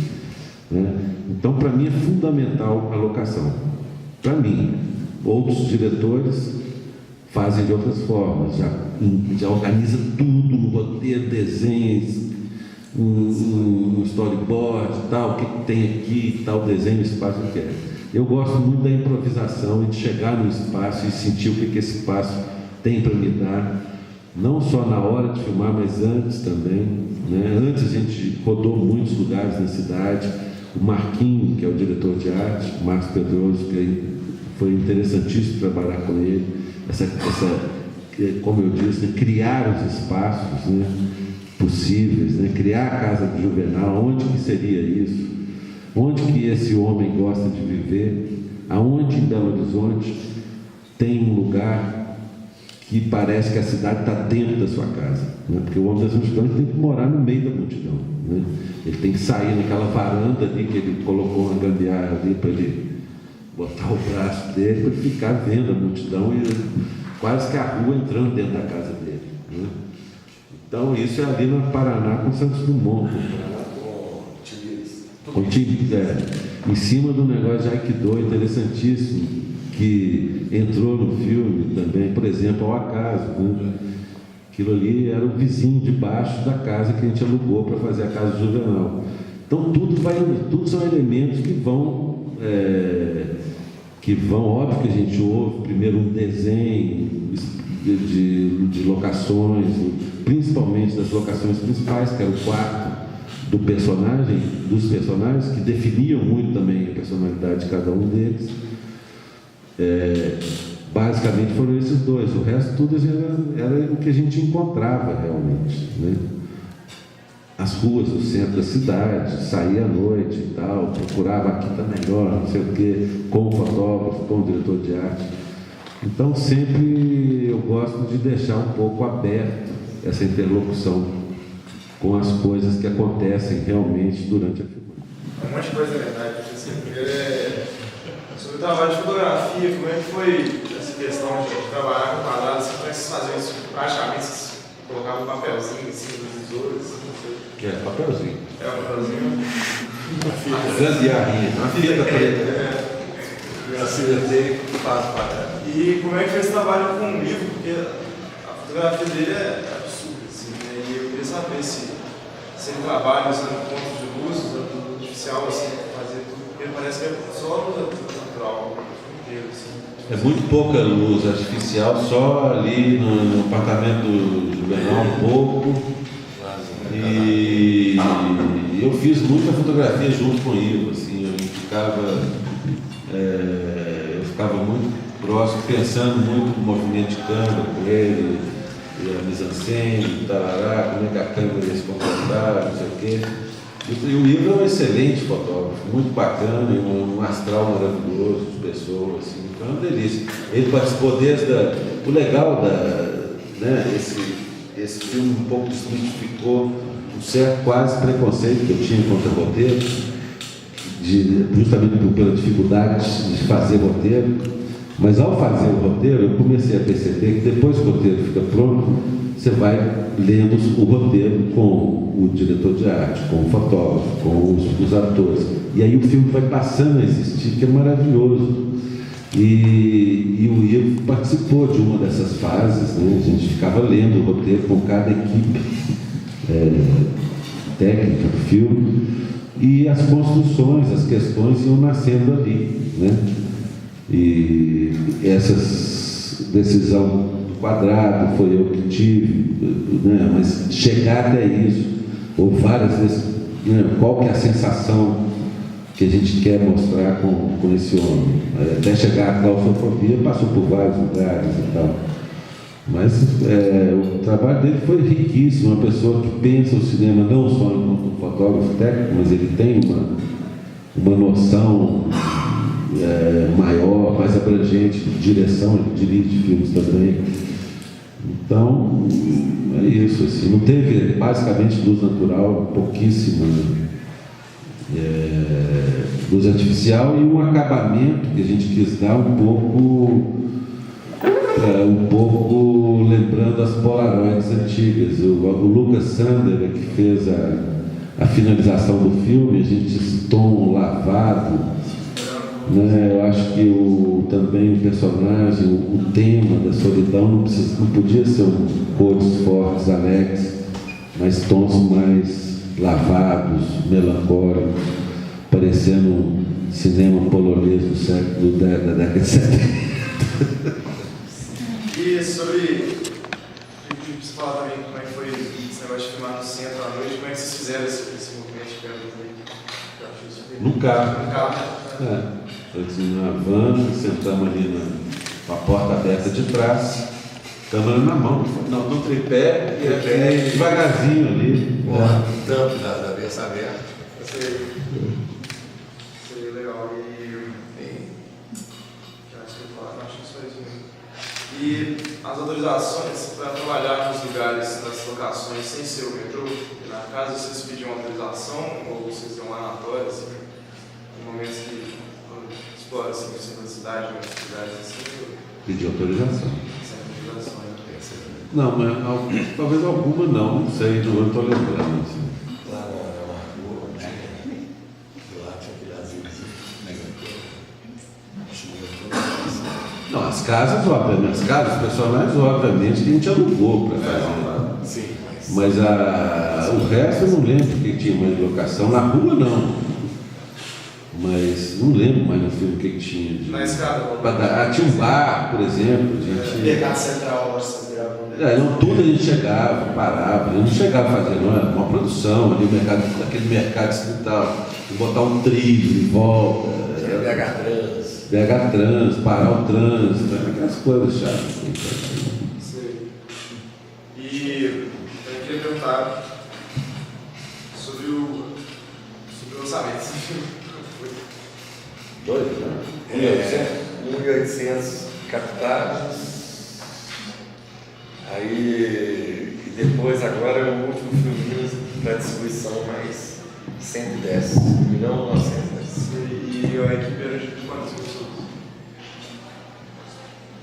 né? Então, para mim, é fundamental a locação. Para mim, outros diretores fazem de outras formas, já organiza tudo no roteiro, desenhos, um storyboard, tal, o que tem aqui, tal desenho, espaço que é. Eu gosto muito da improvisação e de chegar no espaço e sentir o que esse espaço tem para me dar, não só na hora de filmar, mas antes também, né? Antes a gente rodou muitos lugares na cidade. O Marquinho, que é o diretor de arte, o Marcos Pedroso, que foi interessantíssimo trabalhar com ele, como eu disse, né? Criar os espaços, né, possíveis, né? Criar a casa do Juvenal, onde que seria isso? Onde que esse homem gosta de viver? Aonde em Belo Horizonte tem um lugar que parece que a cidade está dentro da sua casa, né? Porque o homem das multidões tem que morar no meio da multidão, né? Ele tem que sair naquela varanda ali que ele colocou uma gambiarra ali para ele botar o braço dele para ficar vendo a multidão e quase que a rua entrando dentro da casa dele, né? Então isso é ali no Paraná com Santos Dumont, em cima do negócio de Aikido, interessantíssimo, que entrou no filme também, por exemplo, ao acaso, né? Aquilo ali era o vizinho de baixo da casa que a gente alugou para fazer a casa do Juvenal. Então tudo são elementos que vão que vão, óbvio que a gente ouve primeiro um desenho de locações, principalmente das locações principais, que era o quarto dos personagens, que definiam muito também a personalidade de cada um deles. Basicamente foram esses dois, o resto tudo era o que a gente encontrava realmente, né? As ruas do centro da cidade, saía à noite e tal, procurava aqui está melhor, não sei o quê, com o fotógrafo, com o diretor de arte. Então sempre eu gosto de deixar um pouco aberto essa interlocução com as coisas que acontecem realmente durante a filmagem. Um monte de coisa, na verdade. Assim, primeiro sobre o trabalho de fotografia, como é que foi essa questão de trabalhar com quadrados? Como é que vocês faziam isso praticamente? Vocês colocavam um papelzinho em cima dos tesouros? Papelzinho. Papelzinho. Gambiarrinha, uma fita preta. Eu acertei, faço para. E como é que foi esse trabalho com um livro? Porque a fotografia dele é absurda, assim, né? E eu queria saber se ele trabalha usando pontos de luz, usando artificial, assim, fazer tudo, porque parece que é só luz natural, inteiro, assim. É muito pouca luz artificial, só ali no apartamento do Juvenal um pouco. E eu fiz muita fotografia junto com o Ivo, assim, eu ficava muito próximo, pensando muito no movimento de câmera com ele, e a mise-en-scène, tarará, como é que a câmera ia se comportar, não sei o quê. E o Ivo é um excelente fotógrafo, muito bacana, um astral maravilhoso de pessoas, assim, foi uma delícia. Ele participou desde o legal né, esse filme um pouco desmitificou um certo quase preconceito que eu tinha contra roteiro, justamente pela dificuldade de fazer roteiro. Mas ao fazer o roteiro, eu comecei a perceber que depois que o roteiro fica pronto, você vai lendo o roteiro com o diretor de arte, com o fotógrafo, com os atores. E aí o filme vai passando a existir, que é maravilhoso. E o Ivo participou de uma dessas fases, né? A gente ficava lendo o roteiro com cada equipe técnica do filme, e as construções, as questões iam nascendo ali, né? E essa decisão do quadrado foi eu que tive, né? Mas chegar até isso, ou várias vezes, né? Qual que é a sensação que a gente quer mostrar com esse homem? Até chegar à claustrofobia, passou por vários lugares e tal. Mas o trabalho dele foi riquíssimo, uma pessoa que pensa o cinema não só enquanto um fotógrafo técnico, mas ele tem uma noção maior, mais abrangente de direção, ele dirige filmes também. Então, é isso, assim, não teve basicamente luz natural, pouquíssima luz artificial, e um acabamento que a gente quis dar um pouco lembrando as Polaroids antigas. O Lucas Sander, que fez a finalização do filme, a gente esse tom lavado, né? Eu acho que também o personagem, o tema da solidão não podia ser cores fortes, alegres, mas tons mais lavados, melancólicos, parecendo cinema polonês da década de 70. E sobre você falar também como é que foi esse negócio de filmar no centro à noite, como é que vocês fizeram esse movimento de câmera aí? No carro. No carro. Na van, sentamos ali com a porta aberta de trás, câmera na mão, no tripé, e devagarzinho ali. O tampo da beça aberta. Seria legal. Acho que só isso mesmo. E as autorizações para trabalhar nos lugares, nas locações, sem ser o metrô, na casa vocês pediam autorização ou vocês dão aleatório, assim, em momentos que explora assim, o centro da cidade, em outros lugares assim? Pedir autorização. Sem autorização, não, mas talvez alguma não sei, não estou lembrando. Assim. Não, as casas, obviamente, os personagens, obviamente, que a gente alugou para fazer. Sim, mas o resto eu não lembro que tinha mais locação. Na rua, não. mas não lembro mais no filme o que tinha. Na escada. Tinha um bar, por exemplo. Mercado Central, você gravou. Não, tudo a gente chegava, parava, não chegava a fazer, não, era uma produção ali, aquele mercado distrital, botar um trilho em volta. BH Trans, parar o trânsito, aquelas coisas chatas. Sei. E eu queria perguntar sobre o lançamento desse filme. Dois, né? 1.800 captados. Aí, e depois, agora, o último filme para distribuição, mais 110. 1.910.000. E a equipe era de quantas pessoas?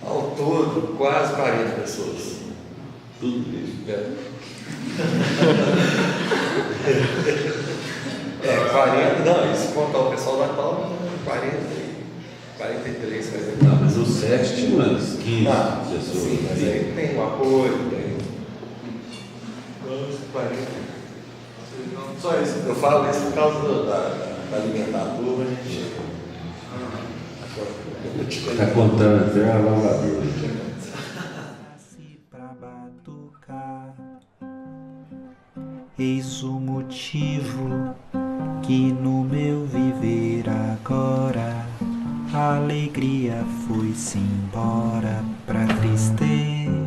Ao todo, quase 40 pessoas. Tudo isso. 40, não, isso contar o pessoal da Palma, 43, por exemplo. Não, mas o set tinha umas 15 pessoas. Sim, mas aí tem o apoio, tem. 40. Só isso. Eu falo isso por causa da alimentadora, a gente. Está contando até a lavadora. Nasci pra batucar. Eis o motivo que no meu viver agora a alegria foi-se embora pra tristeza.